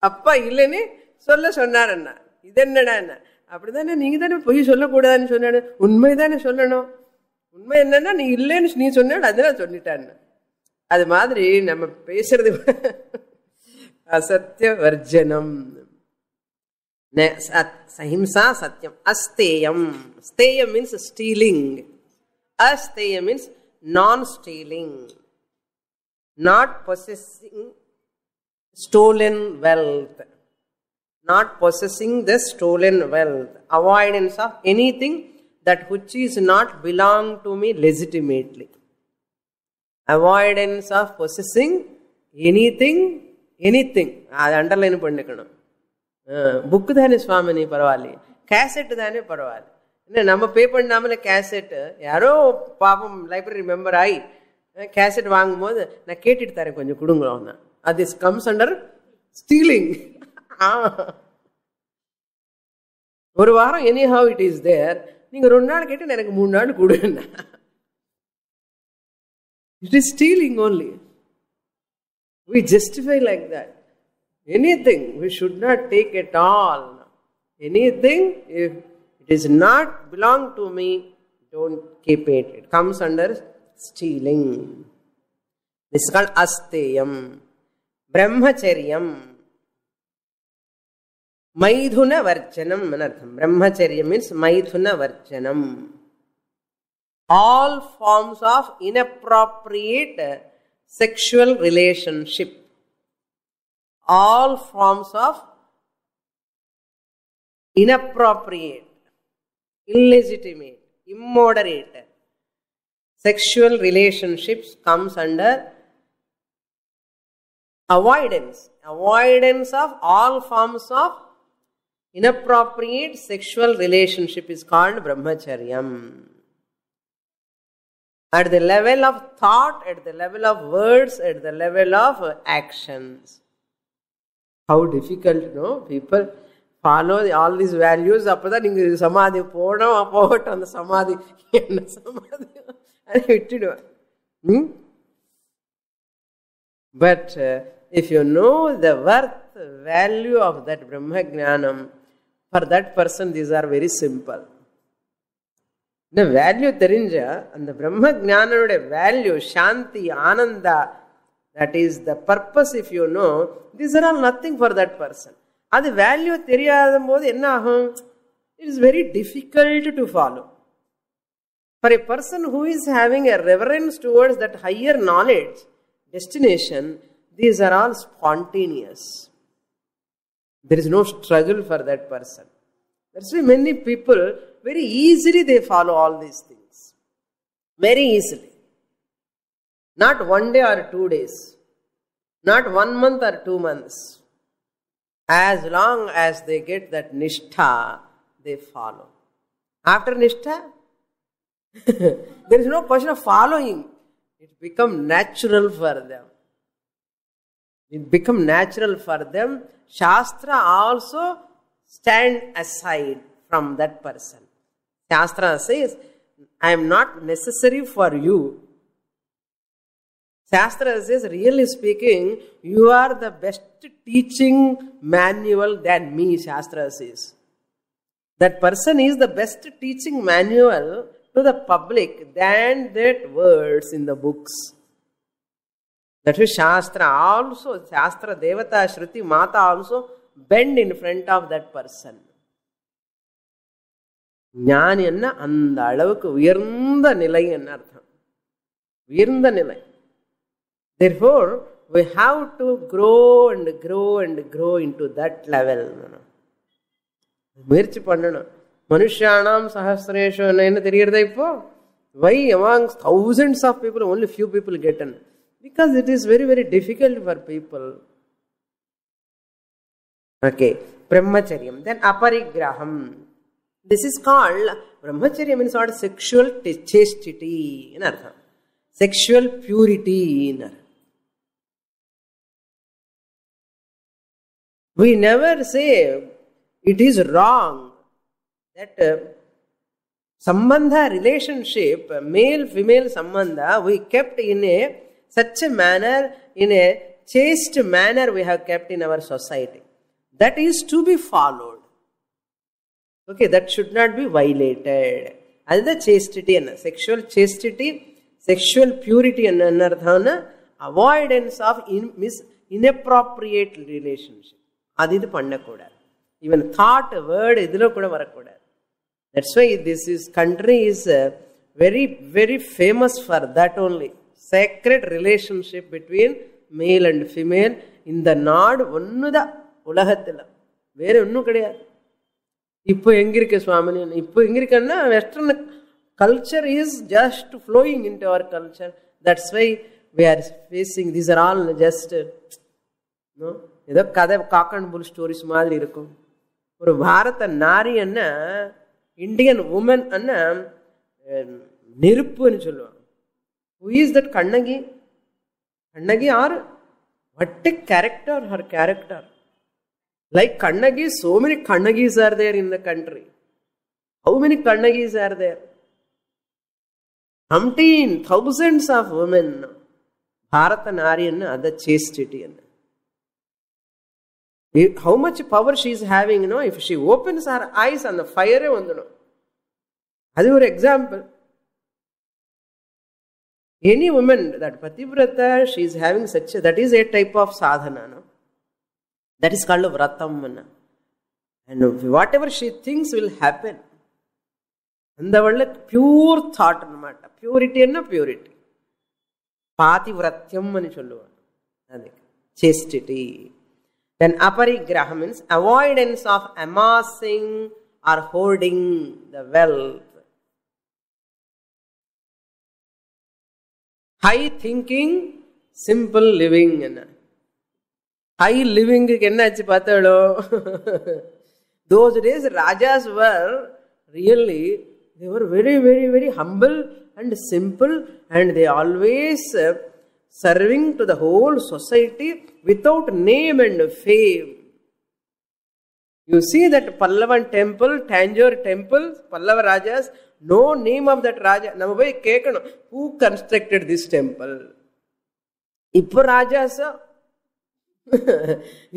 Speaker 1: அப்பா இல்லைன்னு சொல்ல சொன்னார் அண்ணா. இது என்னடா என்ன? அப்படிதானே, நீங்க தானே பொய் சொல்லக்கூடாதுன்னு சொன்ன, உண்மைதானே சொல்லணும், உண்மை என்னன்னா நீ இல்லைன்னு நீ சொன்ன, அது நான் சொல்லிட்டேன்னு. அது மாதிரி நம்ம பேசுறது அசத்திய வர்ஜனம். சஹிம்சா சத்தியம். அஸ்தேயம். ஸ்தேயம் மீன்ஸ் ஸ்டீலிங். அஸ்தேயம் மீன்ஸ் நான் stealing, not possessing stolen wealth, not possessing the stolen wealth, avoidance of anything that which is not belong to me legitimately, avoidance of possessing anything அது அண்டர்லைன் பண்ணிக்கணும். புக்கு தானே சுவாமினி பரவாயில்ல, கேசட் தானே பரவாயில்ல, என்ன நம்ம பே பண்ணாமல cassette யாரோ பாப்பம் லைப்ரரி மெம்பர் ஆகி கேசட் வாங்கும் போது நான் கேட்டுட்டு தரேன் கொஞ்சம் கொடுங்க, அது கம்ஸ் அண்டர் ஸ்டீலிங். ஒரு வாரம் anyhow it is there, நீங்க 2 நாள் கேட்டு எனக்கு 3 நாள் கொடுங்க. It is stealing only. We justify like that. Anything we should not take at all. Anything, if it is not belong to me, don't keep it. It comes under stealing. This is called asteyam. Brahmacharyam. Maidhuna varjanam anartham. Brahmacharya means maidhuna varjanam. All forms of inappropriate sexual relationship. All forms of inappropriate, illegitimate, immoderate sexual relationships comes under avoidance. Avoidance of all forms of inappropriate sexual relationship is called brahmacharyam. At the level of thought, at the level of words, at the level of actions. How difficult, no? People follow all these values. அப்பதான் நீங்க சமாதி போனோம் போகட்டும், அந்த சமாதி என்ன சமாதி அதை விட்டுடுவேன். But if you know the worth, value of that Brahma Jnanam, for that person these are very simple. இந்த வேல்யூ தெரிஞ்ச அந்த பிரம்ம ஜானனுடைய வேல்யூ, சாந்தி, ஆனந்தா, that is the purpose. If you know, these are all nothing for that person. அது value தெரியாத போது என்ன ஆகும்? It is very difficult to follow. For a person who is having a reverence towards that higher knowledge, destination, these are all spontaneous. There is no struggle for that person. That's why many people, very easily they follow all these things. Very easily. Not 1 day or 2 days. Not 1 month or 2 months. As long as they get that nishtha, they follow. After nishtha, there is no question of following. It becomes natural for them. It becomes natural for them. Shastra also stand aside from that person. Shastra says, I am not necessary for you. Shastra says, really speaking, you are the best teaching manual than me, Shastra says. That person is the best teaching manual to the public than that words in the books. That is Shastra also, Shastra, Devata, Shruti, Mata also bend in front of that person. ஞானி என்ன அந்த அளவுக்கு உயர்ந்த நிலை என்ன அர்த்தம், உயர்ந்த நிலை. Therefore, we have to grow and grow and grow into that level. முயற்சி பண்ணணும். மனுஷானாம் சஹஸ்ரேஷு என்ன தெரிகிறதா இப்போ? Why among thousands of people only few people get in? Because it is very, very difficult for people. Okay, brahmacharyam. Then aparigraham. This is called, brahmacharya means what? Sexual chastity in artham. Sexual purity in artham. We never say it is wrong that sambandha, relationship, male-female sambandha, we kept in a such a manner, in a chaste manner we have kept in our society. That is to be followed. Okay, that should not be violated. అది the చేస్టిటీ అన్న. Sexual చేస్టిటీ, sexual purity అన్న అర్థం avoidance of inappropriate relationship. అది ఇది பண்ணக்கூடாது. Even thought word ఇదిలో కూడా వరకూడదు. That's why this is country is very very famous for that only. sacred relationship between male and female இந்த நாடு ஒண்ணுதான் உலகத்துல, வேற ஒன்றும் கிடையாது. இப்போ எங்க இருக்கு சுவாமி? இப்போ எங்க இருக்குன்னா western culture is just flowing into our culture. That's why we are facing, these are all just ஏதோ கதை காக் அண்ட் புல் ஸ்டோரிஸ் மாதிரி இருக்கும். ஒரு பாரத நாரி அண்ணா, இந்தியன் உமன் அண்ணா நெருப்புன்னு சொல்லுவாங்க. Who is that Kannagi? Kannagi are, what a character, her character. Like Kannagi, so many Kannagis are there in the country. How many Kannagis are there? Umpteen thousands of women. Bharata Nariyan, other chastity. How much power she is having, you know, if she opens her eyes on the fire, that's an example. Any woman, that pativrata, she is having such a, that is a type of sadhana, no? That is called vratam. And whatever she thinks will happen. And the word pure thought, purity and purity. Pativratyam ani solluva. Chastity. Then aparigraha means avoidance of amassing or hoarding the wealth. High thinking, simple living. High living ennachu pathalo. Those days rajas were really, they were very very very humble and simple, and they always serving to the whole society without name and fame. You see that Pallavan temple, Tanjore temple, Pallava Rajas, no name of that Raja. Nama poi kekano, who constructed this temple? Ippo Rajas,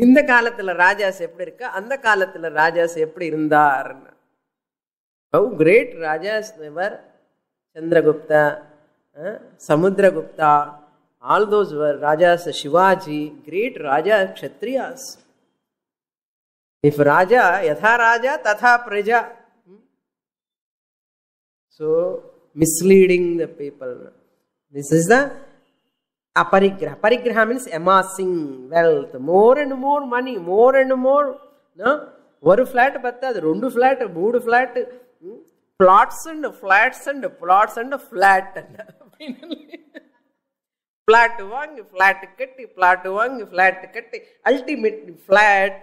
Speaker 1: இந்த காலத்துல ராஜாஸ் எப்படி இருக்கா, அந்த காலத்துல ராஜாஸ் எப்படி இருந்தார். How great Rajas they were. Chandragupta, Samudragupta, all those were Rajas. Shivaji, great Raja, Kshatriyas. If Raja, yatha Raja, tatha Praja. So, misleading the people. This is the aparigraha. Aparigraha means amassing wealth. More and more money, more and more. No? One flat, but two flat, three flat. Plots and flats and plots and flat. Flat one, flat katti, flat one, flat katti. Ultimately flat.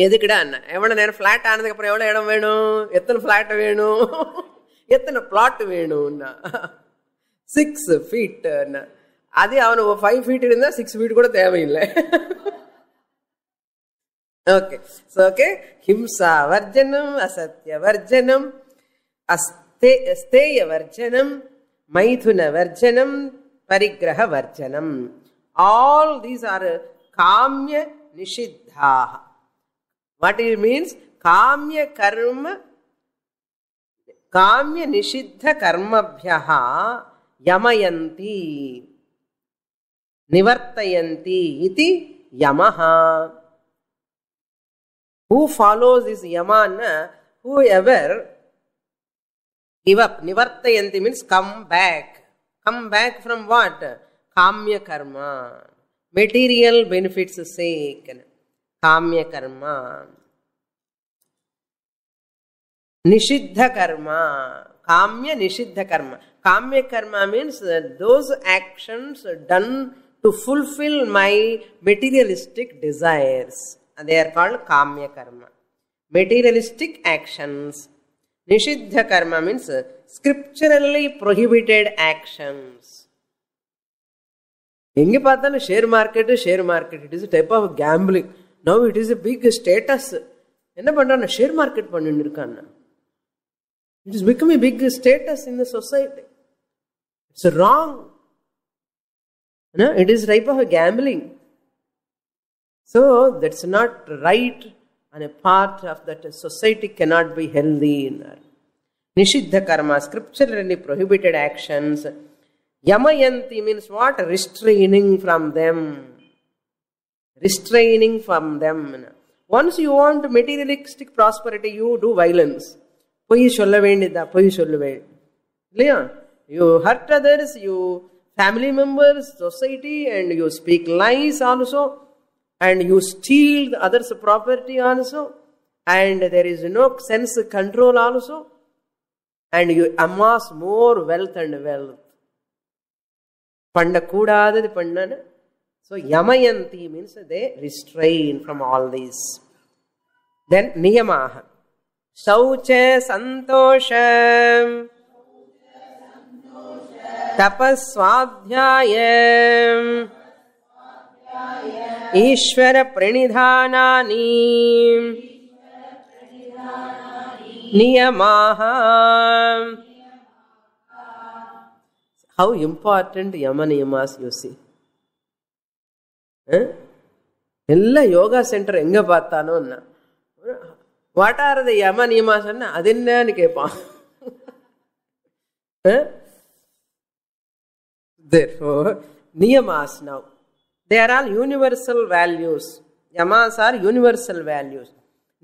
Speaker 1: எதுக்குடா அண்ணா, எவ்வளோ நேரம் flat ஆனதுக்கு அப்புறம் எவ்வளோ இடம் வேணும், எத்தனை flat வேணும், எத்தனை பிளாட் வேணும்னா 6 feet. அது அவனுக்கு 5 feet இருந்தா 6 feet கூட தேவையில்லை. ஓகே, ஸோ ஓகே, ஹிம்சா வர்ஜனம், அசத்ய வர்ஜனம், ஸ்தேய வர்ஜனம், மைதுன வர்ஜனம், பரிகிரக வர்ஜனம். ஆல் தீஸ் ஆர் காமிய நிஷித்தாக. What it means? Kamya karma, kamya nishiddha karmabhyaha yamayanti, nivartayanti iti yamaha. Who follows this yamana? Whoever give up. Nivartayanti means come back. Come back from what? Kamya karma. Material benefits sake. Kamya karma. Nishiddha karma. Kamya nishiddha karma. Kamya karma means those actions done to fulfill my materialistic desires. They are called kamya karma. Materialistic actions. Nishiddha karma means scripturally prohibited actions. எங்கே பார்த்தாலும் share market, it is a type of gambling. Now it is a big status. என்ன பண்றான், share market பண்ணிட்டு இருக்கான். It is becoming a big status in the society. It's wrong. No, it is type of a gambling. So that's not right, and a part of that society cannot be healthy. Nishiddha karma, scripturally prohibited actions. Yamayanti means what? Restraining from them. Restraining from them. Once you want materialistic prosperity, you do violence. Poi solla vendida, poi solla vendida. You hurt others, you family members, society, and you speak lies also, and you steal the others' property also, and there is no sense control also, and you amass more wealth and wealth. Panda kudadadu pandana. So yamayanti means they restrain from all these. Then niyamaha. Saucha santosha tapaswadhyaya Ishvara pranidhanani niyamaha. How important yama niyamas you see. Ella yoga center enga paathano na. What are the yama niyamas anna adinna ni kepa. Therefore, niyamas now. They are all universal values. Yamas are universal values.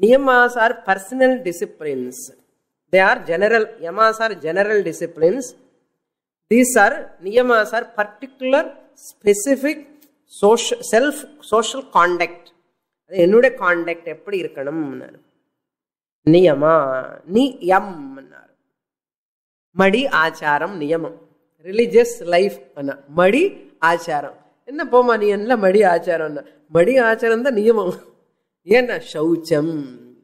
Speaker 1: Niyamas are personal disciplines. They are general. Yamas are general disciplines. These are niyamas are particular, specific social conduct. Ennude conduct eppadi irukkanum. Niyama, niyam. Madi acharam niyamam. Religious life anna. Madi acharam. Enna poma ni enna madi acharam. Madi acharam da niyamam. Yenna shaucham.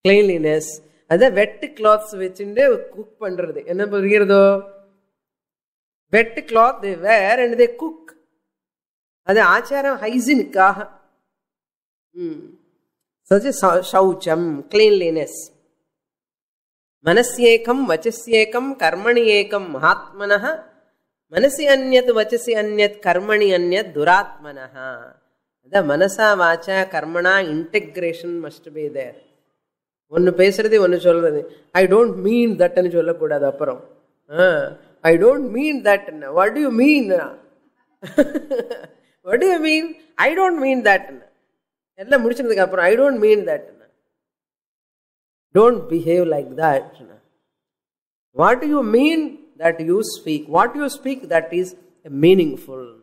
Speaker 1: Cleanliness. Adha wet clothes vechinde cook pandrathu. Enna puriyirudho? Wet cloth they wear and they cook. That's acharam hygienic. Such as shaucham, cleanliness. Manasyekam, vachasyekam, karmani ekam, mahatmanaha. Manasi anyat, vachasi anyat, karmani anyat, duratmanaha. The manasa, vacha, karmana integration must be there. One pesaradi, one solradhi. I don't mean that and solla kudadu apparam. I don't mean that. What do you mean? What do you mean? I don't mean that. I don't mean that. Don't behave like that. What do you mean that you speak? What you speak that is meaningful.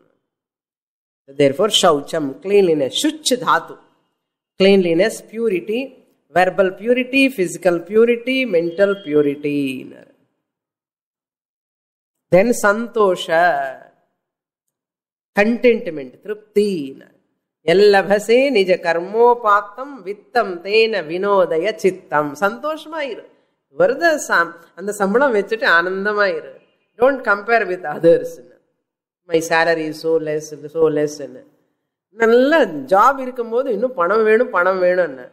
Speaker 1: Therefore, shaucham, cleanliness, shuch dhatu, cleanliness, purity, verbal purity, physical purity, mental purity. Then santosha, contentment, trupti. Yellabhase nija karmopatam vittam tena vinodaya chittam. Santoshmairu. Varda sam. And the sambalam vechite anandamairu. Don't compare with others. My salary is so less. Nalla job irukkumbodhu innu panam venum.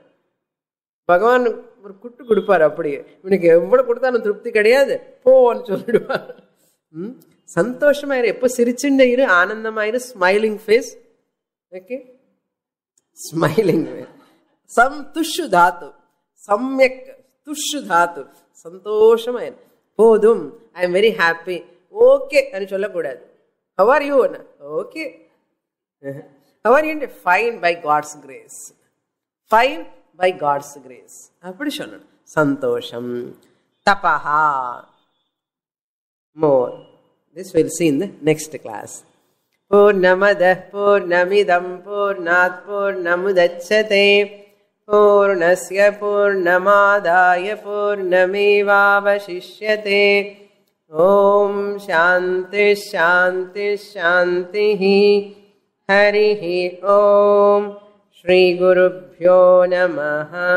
Speaker 1: Bhagavan ஒரு good கொடுப்பார். அப்படியே இவனுக்கு எவ்வளவு கொடுத்தாலும் திருப்தி கிடையாது, போன்னு சொல்லிடுவார். சந்தோஷமாயிரு, எப்போ சிரிச்சுட்டே இரு, ஆனந்தமாயிரு, smiling face. Okay, smiling face. சம் துஷு தாத்து, சம்யக் துஷு தாத்து, சந்தோஷமாயிரு, போதும், I am very happy, okay అని சொல்லக்கூடாது. How are you? Okay. How are you? Fine by God's grace. Fine by God's grace. அப்படி சொல்லணும். சந்தோஷம். தபஹா. More. This we'll see in the next class. Purnamadah purnamidam purnat purnamudachyate purnasya purnamadaya purnamevavashishyate. Om shanti shanti shantihi. Harihi Om. Shri Gurubhyo Namaha.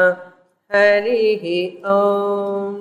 Speaker 1: Harihi Om.